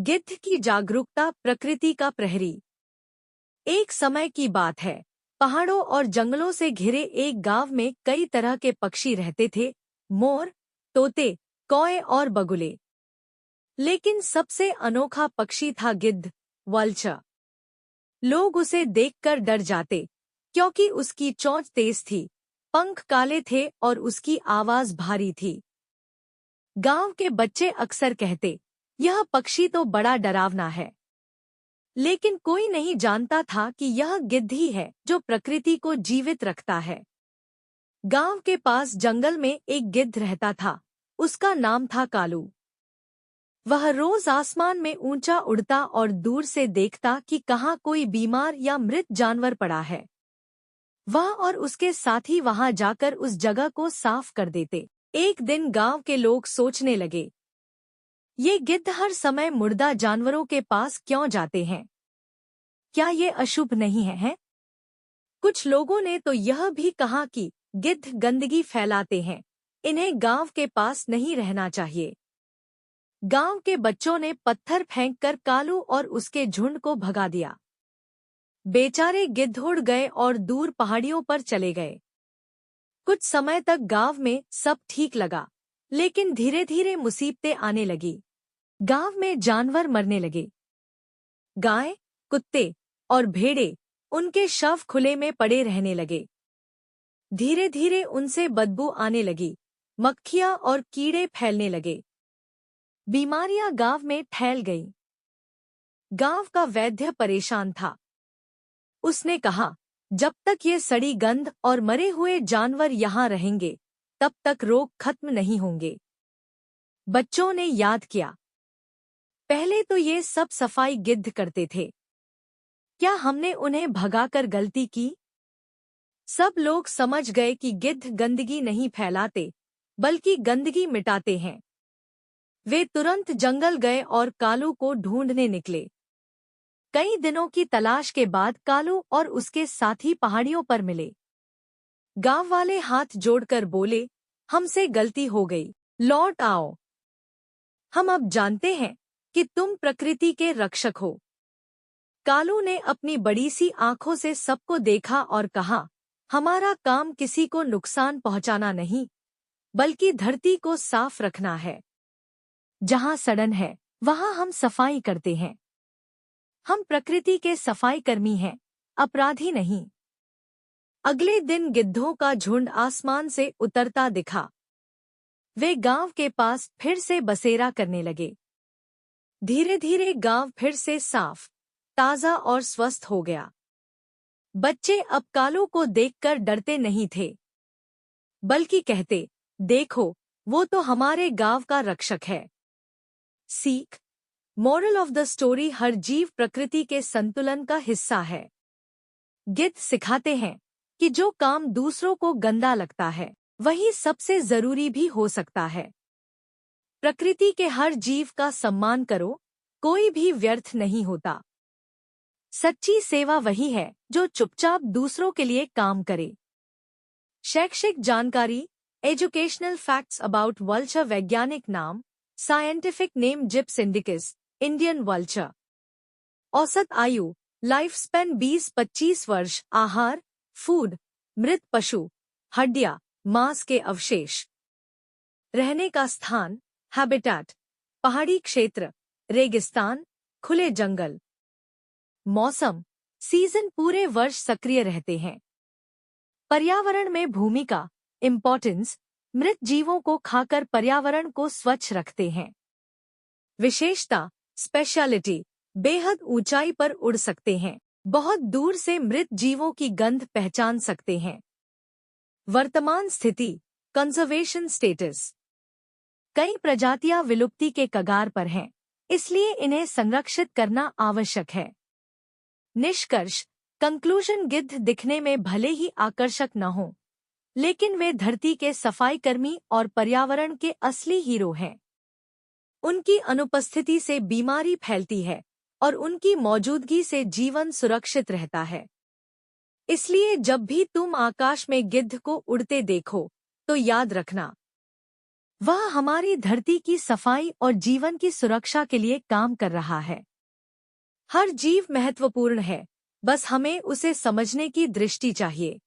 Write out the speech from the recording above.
गिद्ध की जागरूकता प्रकृति का प्रहरी। एक समय की बात है, पहाड़ों और जंगलों से घिरे एक गांव में कई तरह के पक्षी रहते थे। मोर, तोते, कौए और बगुले। लेकिन सबसे अनोखा पक्षी था गिद्ध, वल्चर। लोग उसे देखकर डर जाते, क्योंकि उसकी चोंच तेज थी, पंख काले थे और उसकी आवाज भारी थी। गांव के बच्चे अक्सर कहते, यह पक्षी तो बड़ा डरावना है। लेकिन कोई नहीं जानता था कि यह गिद्ध ही है जो प्रकृति को जीवित रखता है। गांव के पास जंगल में एक गिद्ध रहता था। उसका नाम था कालू। वह रोज आसमान में ऊंचा उड़ता और दूर से देखता कि कहाँ कोई बीमार या मृत जानवर पड़ा है। वह और उसके साथी वहां जाकर उस जगह को साफ कर देते। एक दिन गांव के लोग सोचने लगे, ये गिद्ध हर समय मुर्दा जानवरों के पास क्यों जाते हैं? क्या ये अशुभ नहीं है? कुछ लोगों ने तो यह भी कहा कि गिद्ध गंदगी फैलाते हैं, इन्हें गांव के पास नहीं रहना चाहिए। गांव के बच्चों ने पत्थर फेंककर कालू और उसके झुंड को भगा दिया। बेचारे गिद्ध उड़ गए और दूर पहाड़ियों पर चले गए। कुछ समय तक गांव में सब ठीक लगा, लेकिन धीरे धीरे मुसीबतें आने लगी। गांव में जानवर मरने लगे। गाय, कुत्ते और भेड़े, उनके शव खुले में पड़े रहने लगे। धीरे धीरे उनसे बदबू आने लगी। मक्खियां और कीड़े फैलने लगे। बीमारियां गांव में फैल गईं। गांव का वैद्य परेशान था। उसने कहा, जब तक ये सड़ी गंध और मरे हुए जानवर यहाँ रहेंगे, तब तक रोग खत्म नहीं होंगे। बच्चों ने याद किया, पहले तो ये सब सफाई गिद्ध करते थे। क्या हमने उन्हें भगाकर गलती की? सब लोग समझ गए कि गिद्ध गंदगी नहीं फैलाते, बल्कि गंदगी मिटाते हैं। वे तुरंत जंगल गए और कालू को ढूंढने निकले। कई दिनों की तलाश के बाद कालू और उसके साथी पहाड़ियों पर मिले। गांव वाले हाथ जोड़कर बोले, हमसे गलती हो गई, लौट आओ। हम अब जानते हैं कि तुम प्रकृति के रक्षक हो। कालू ने अपनी बड़ी सी आंखों से सबको देखा और कहा, हमारा काम किसी को नुकसान पहुंचाना नहीं, बल्कि धरती को साफ रखना है। जहां सड़न है, वहां हम सफाई करते हैं। हम प्रकृति के सफाई कर्मी हैं, अपराधी नहीं। अगले दिन गिद्धों का झुंड आसमान से उतरता दिखा। वे गांव के पास फिर से बसेरा करने लगे। धीरे धीरे गांव फिर से साफ, ताजा और स्वस्थ हो गया। बच्चे अब कालू को देखकर डरते नहीं थे, बल्कि कहते, देखो, वो तो हमारे गांव का रक्षक है। सीख, मोरल ऑफ द स्टोरी, हर जीव प्रकृति के संतुलन का हिस्सा है। गिद्ध सिखाते हैं कि जो काम दूसरों को गंदा लगता है, वही सबसे जरूरी भी हो सकता है। प्रकृति के हर जीव का सम्मान करो, कोई भी व्यर्थ नहीं होता। सच्ची सेवा वही है जो चुपचाप दूसरों के लिए काम करे। शैक्षिक जानकारी, एजुकेशनल फैक्ट्स अबाउट वल्चर। वैज्ञानिक नाम, scientific name Gyps indicus, Indian vulture. औसत आयु, लाइफ स्पैन 20-25 वर्ष। आहार, फूड, मृत पशु, हड्डियां, मांस के अवशेष। रहने का स्थान, हैबिटेट, पहाड़ी क्षेत्र, रेगिस्तान, खुले जंगल। मौसम, सीजन, पूरे वर्ष सक्रिय रहते हैं। पर्यावरण में भूमिका, इम्पोर्टेंस, मृत जीवों को खाकर पर्यावरण को स्वच्छ रखते हैं। विशेषता, स्पेशलिटी, बेहद ऊंचाई पर उड़ सकते हैं, बहुत दूर से मृत जीवों की गंध पहचान सकते हैं। वर्तमान स्थिति, कंजर्वेशन स्टेटस, कई प्रजातियां विलुप्ति के कगार पर हैं, इसलिए इन्हें संरक्षित करना आवश्यक है। निष्कर्ष, कंक्लूजन, गिद्ध दिखने में भले ही आकर्षक न हो, लेकिन वे धरती के सफाई कर्मी और पर्यावरण के असली हीरो हैं। उनकी अनुपस्थिति से बीमारी फैलती है और उनकी मौजूदगी से जीवन सुरक्षित रहता है। इसलिए जब भी तुम आकाश में गिद्ध को उड़ते देखो, तो याद रखना, वह हमारी धरती की सफाई और जीवन की सुरक्षा के लिए काम कर रहा है। हर जीव महत्वपूर्ण है, बस हमें उसे समझने की दृष्टि चाहिए।